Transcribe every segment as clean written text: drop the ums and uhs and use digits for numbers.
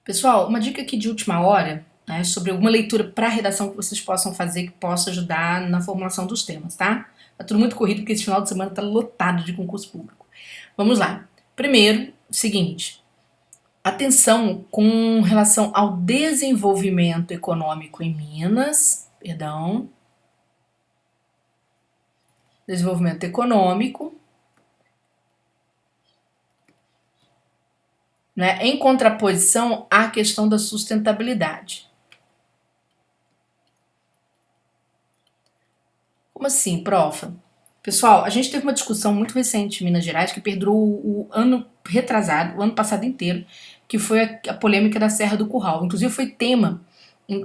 Pessoal, uma dica aqui de última hora, né, sobre alguma leitura para redação que vocês possam fazer que possa ajudar na formulação dos temas, tá? Tá tudo muito corrido porque esse final de semana tá lotado de concurso público. Vamos lá. Primeiro, seguinte, atenção com relação ao desenvolvimento econômico em Minas, desenvolvimento econômico, né, em contraposição à questão da sustentabilidade. Como assim, profa? Pessoal, a gente teve uma discussão muito recente em Minas Gerais que perdurou o ano retrasado, o ano passado inteiro, que foi a polêmica da Serra do Curral. Inclusive foi tema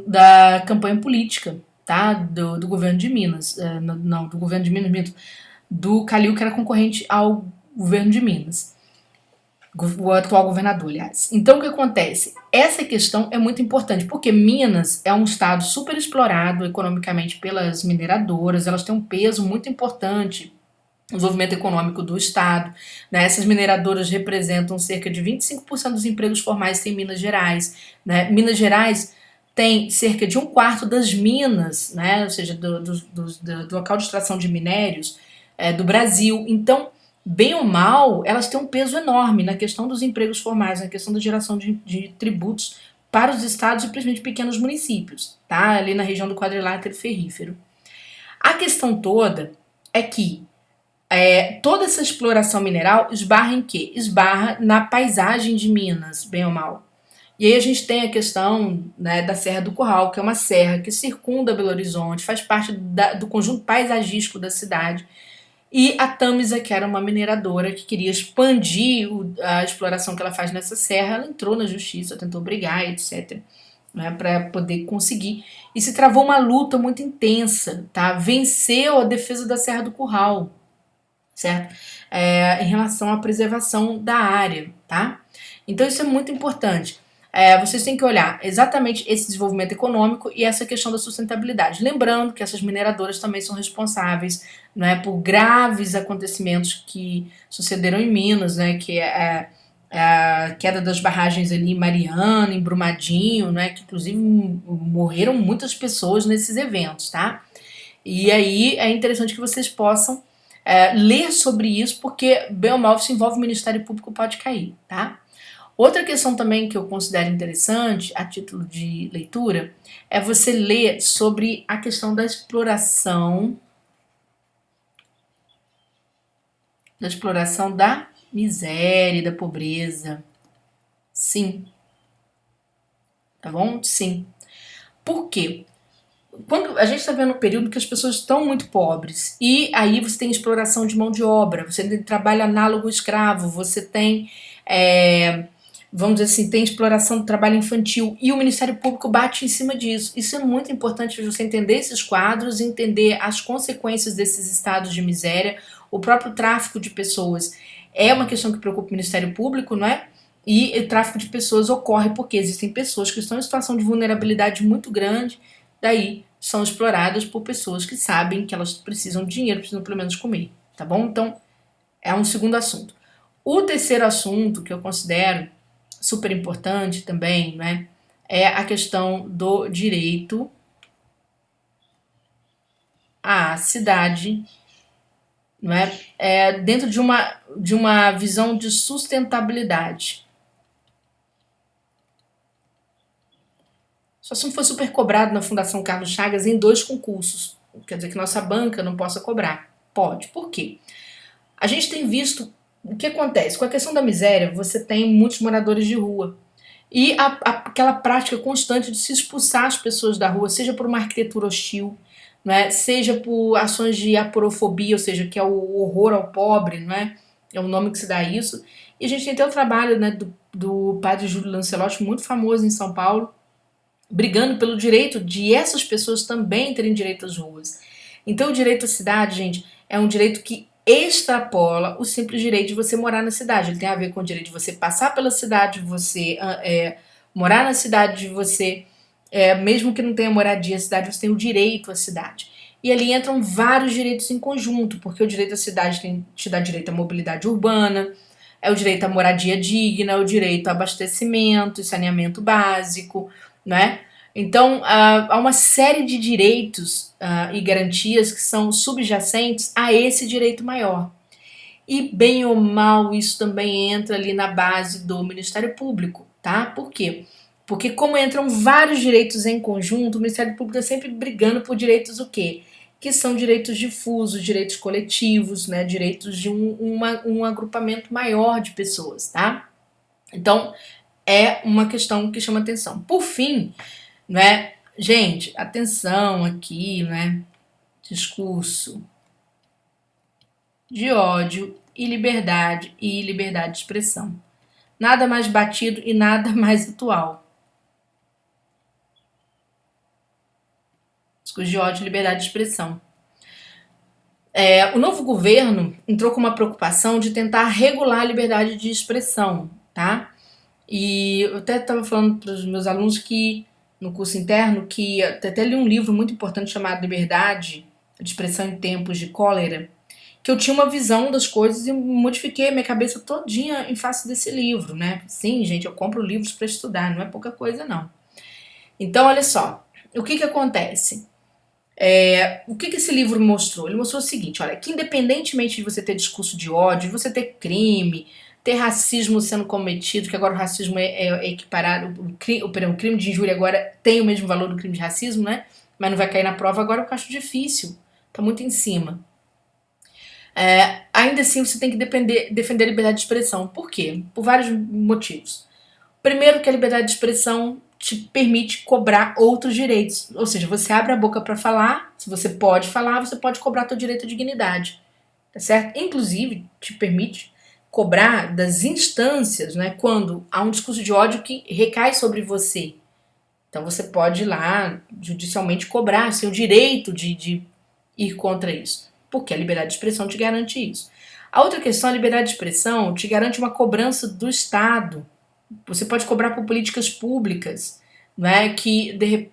da campanha política, tá? Do governo de Minas. Não, do governo de Minas, mesmo, do Calil, que era concorrente ao governo de Minas. O atual governador, aliás. Então, o que acontece? Essa questão é muito importante, porque Minas é um estado super explorado economicamente pelas mineradoras, elas têm um peso muito importante no desenvolvimento econômico do estado. Né? Essas mineradoras representam cerca de 25% dos empregos formais em Minas Gerais. Né? Minas Gerais tem cerca de um quarto das minas, né? Ou seja, do local de extração de minérios do Brasil. Então, bem ou mal, elas têm um peso enorme na questão dos empregos formais, na questão da geração de tributos para os estados e principalmente pequenos municípios, tá? Ali na região do quadrilátero ferrífero. A questão toda é que toda essa exploração mineral esbarra em quê? Esbarra na paisagem de Minas, bem ou mal. E aí a gente tem a questão, né, da Serra do Curral, que é uma serra que circunda Belo Horizonte, faz parte do conjunto paisagístico da cidade. E a Tamisa, que era uma mineradora que queria expandir a exploração que ela faz nessa serra, ela entrou na justiça, tentou brigar, etc., né, para poder conseguir. E se travou uma luta muito intensa, tá? Venceu a defesa da Serra do Curral, certo? Em relação à preservação da área, tá? Então isso é muito importante. Vocês têm que olhar exatamente esse desenvolvimento econômico e essa questão da sustentabilidade. Lembrando que essas mineradoras também são responsáveis, né, por graves acontecimentos que sucederam em Minas, né, que é a queda das barragens ali em Mariana, em Brumadinho, né, que inclusive morreram muitas pessoas nesses eventos, tá? E aí é interessante que vocês possam ler sobre isso, porque bem ou mal se envolve o Ministério Público pode cair, tá? Outra questão também que eu considero interessante, a título de leitura, é você ler sobre a questão da exploração da miséria, da pobreza. Sim, tá bom? Sim. Por quê? Quando a gente está vendo um período que as pessoas estão muito pobres e aí você tem exploração de mão de obra, você tem trabalho análogo escravo, você tem, vamos dizer assim, tem exploração do trabalho infantil e o Ministério Público bate em cima disso. Isso é muito importante você entender esses quadros, entender as consequências desses estados de miséria, o próprio tráfico de pessoas é uma questão que preocupa o Ministério Público, não é? E o tráfico de pessoas ocorre porque existem pessoas que estão em situação de vulnerabilidade muito grande, daí são exploradas por pessoas que sabem que elas precisam de dinheiro, precisam pelo menos comer, tá bom? Então, é um segundo assunto. O terceiro assunto que eu considero super importante também, né, é a questão do direito à cidade, não é? Dentro de uma visão de sustentabilidade. Esse assunto foi super cobrado na Fundação Carlos Chagas em 2 concursos. Quer dizer que nossa banca não possa cobrar. Pode. Por quê? A gente tem visto o que acontece. Com a questão da miséria, você tem muitos moradores de rua. E aquela prática constante de se expulsar as pessoas da rua, seja por uma arquitetura hostil, né, seja por ações de aporofobia, ou seja, que é o horror ao pobre, não é? É o nome que se dá a isso. E a gente tem até o trabalho, né, do padre Júlio Lancelotti, muito famoso em São Paulo, brigando pelo direito de essas pessoas também terem direito às ruas. Então, o direito à cidade, gente, é um direito que extrapola o simples direito de você morar na cidade. Ele tem a ver com o direito de você passar pela cidade, de você morar na cidade, de você, mesmo que não tenha moradia na cidade, você tem o direito à cidade. E ali entram vários direitos em conjunto, porque o direito à cidade te dá direito à mobilidade urbana, É o direito à moradia digna, é o direito a abastecimento e saneamento básico, né? Então, há uma série de direitos e garantias que são subjacentes a esse direito maior. E, bem ou mal, isso também entra ali na base do Ministério Público, tá? Por quê? Porque como entram vários direitos em conjunto, o Ministério Público é sempre brigando por direitos o quê? Que são direitos difusos, direitos coletivos, né? Direitos de um agrupamento maior de pessoas, tá? Então, é uma questão que chama atenção. Por fim, né? Gente, atenção aqui, né? Discurso de ódio e liberdade de expressão. Nada mais batido e nada mais atual. Discurso de ódio e liberdade de expressão. O novo governo entrou com uma preocupação de tentar regular a liberdade de expressão, tá? E eu até estava falando para os meus alunos que no curso interno que até li um livro muito importante chamado Liberdade de Expressão em Tempos de Cólera, que eu tinha uma visão das coisas e modifiquei a minha cabeça todinha em face desse livro, né? Sim, gente, eu compro livros para estudar, não é pouca coisa, não. Então, olha só, o que acontece? O que esse livro mostrou? Ele mostrou o seguinte, olha, que independentemente de você ter discurso de ódio, de você ter crime, ter racismo sendo cometido, que agora o racismo é equiparado, o crime de injúria agora tem o mesmo valor do crime de racismo, né? Mas não vai cair na prova agora, eu acho difícil, tá muito em cima. Ainda assim, você tem que defender a liberdade de expressão. Por quê? Por vários motivos. Primeiro, que a liberdade de expressão te permite cobrar outros direitos. Ou seja, você abre a boca para falar, se você pode falar, você pode cobrar seu direito à dignidade. Tá certo? Inclusive, te permite cobrar das instâncias, né, quando há um discurso de ódio que recai sobre você. Então você pode ir lá judicialmente cobrar seu direito de ir contra isso, porque a liberdade de expressão te garante isso. A outra questão, a liberdade de expressão te garante uma cobrança do Estado. Você pode cobrar por políticas públicas, né,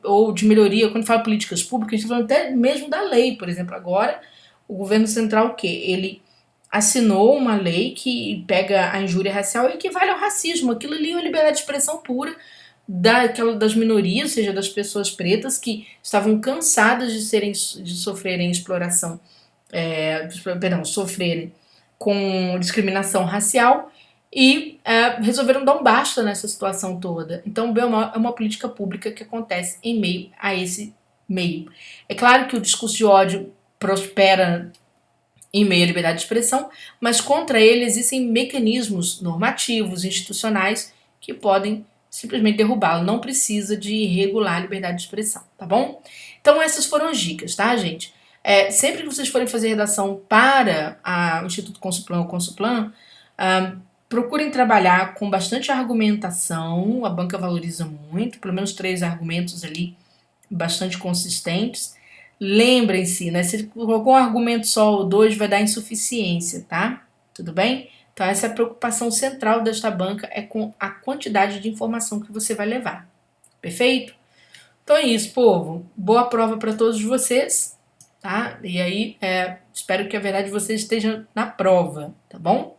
ou de melhoria. Quando fala políticas públicas, a gente está falando até mesmo da lei. Por exemplo, agora o governo central o quê? Ele assinou uma lei que pega a injúria racial e equivale ao racismo. Aquilo ali é uma liberdade de expressão pura das minorias, ou seja, das pessoas pretas que estavam cansadas de sofrerem exploração, sofrerem com discriminação racial e resolveram dar um basta nessa situação toda. Então, é uma política pública que acontece em meio a esse meio. É claro que o discurso de ódio prospera em meio à liberdade de expressão, mas contra ele existem mecanismos normativos, institucionais, que podem simplesmente derrubá-lo. Não precisa de regular a liberdade de expressão, tá bom? Então essas foram as dicas, tá, gente? Sempre que vocês forem fazer redação para o Instituto Consuplan ou Consuplan, procurem trabalhar com bastante argumentação, a banca valoriza muito, pelo menos 3 argumentos ali bastante consistentes. Lembrem-se, né? Se colocou um argumento só ou 2, vai dar insuficiência, tá? Tudo bem? Então, essa é a preocupação central desta banca, é com a quantidade de informação que você vai levar. Perfeito? Então é isso, povo. Boa prova para todos vocês, tá? E aí, espero que a verdade de vocês esteja na prova, tá bom?